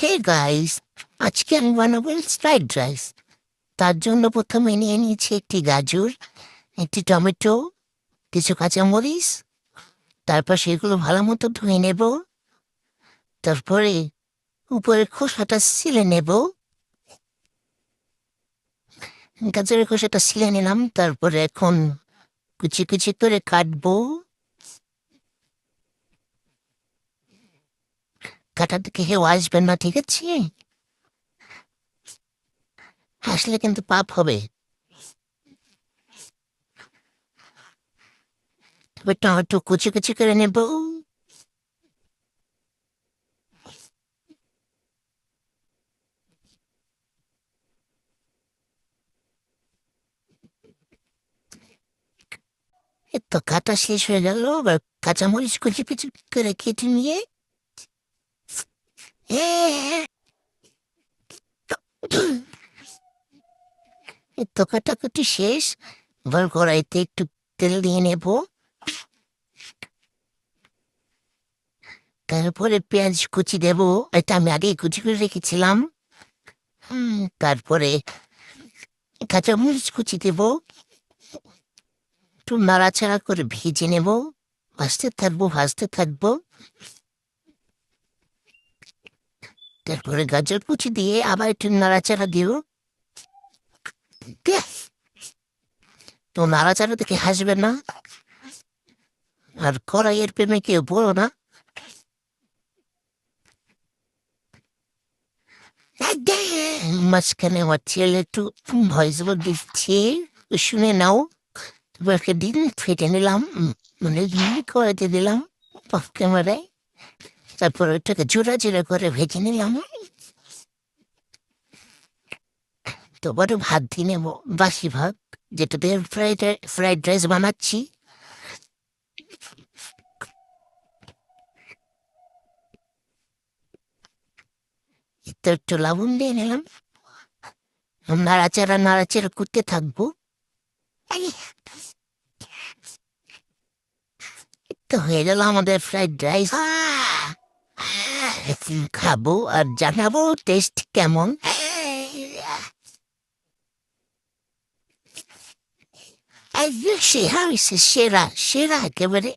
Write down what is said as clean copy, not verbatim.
Hey guys, আজকে আমি বানাবো ফ্রাইড রাইস। তার জন্য প্রথমে নিয়ে নিয়েছি একটি গাজর, একটি টমেটো, কিছু কাঁচামরিচ। তারপর সেগুলো ভালো মতো ধুয়ে নেব। তারপরে উপরের খোসাটা ছিলে নেব। গাজরের খোসাটা ছিলে নিলাম। তারপরে এখন কুচি কুচি করে কাটবো। কাটা থেকে কেউ আসবেন না, ঠিক আছে? আসলে কিন্তু পাপ হবে। তবে টমেটো কুচি কুচি করে নেব। এই তো কাটা শেষ হয়ে গেল। এবার কাঁচামরিচ কুচি কুচি করে কেটে নিয়ে এই তো কাটাকুটি শেষ। এবার কড়াইতে একটু তেল দিয়ে নেব। তারপরে পেঁয়াজ কুচি দেব। এটা আমি আগে কুচি করে রেখেছিলাম। তারপরে কাঁচামরিচ কুচি দেব। একটু নাড়াচাড়া করে ভেজে নেব। ভাজতে থাকবো। তারপরে গাজর কুচি দিয়ে আবার একটু নাড়াচাড়া দিব। তো নাড়াচাড়া দেখে হাসবে না। আর কড়াইয়ের প্রেমে কেউ বলো না। মাঝখানে আমার ছেলে একটু ভয়েস ওভার দিচ্ছে, শুনে নাও। তারপর একটা ডিম ফেটে নিলাম, মানে কড়াইতে দিলাম অফ ক্যামেরায়। তারপর ওইটাকে জোড়া জোড়া করে ভেজে নিলাম। তো বড় ভাত দিয়ে নেবো, বাসি ভাত, যেটা দিয়ে ফ্রাইড রাইস বানাচ্ছি। তো একটু লবণ দিয়ে নিলাম। নাড়াচাড়া করতে থাকবো। এই তো হয়ে গেল আমাদের ফ্রাইড রাইস। খাবো আর জানাবো টেস্ট কেমন। সেরা হয়েছে, সেরা সেরা একেবারে।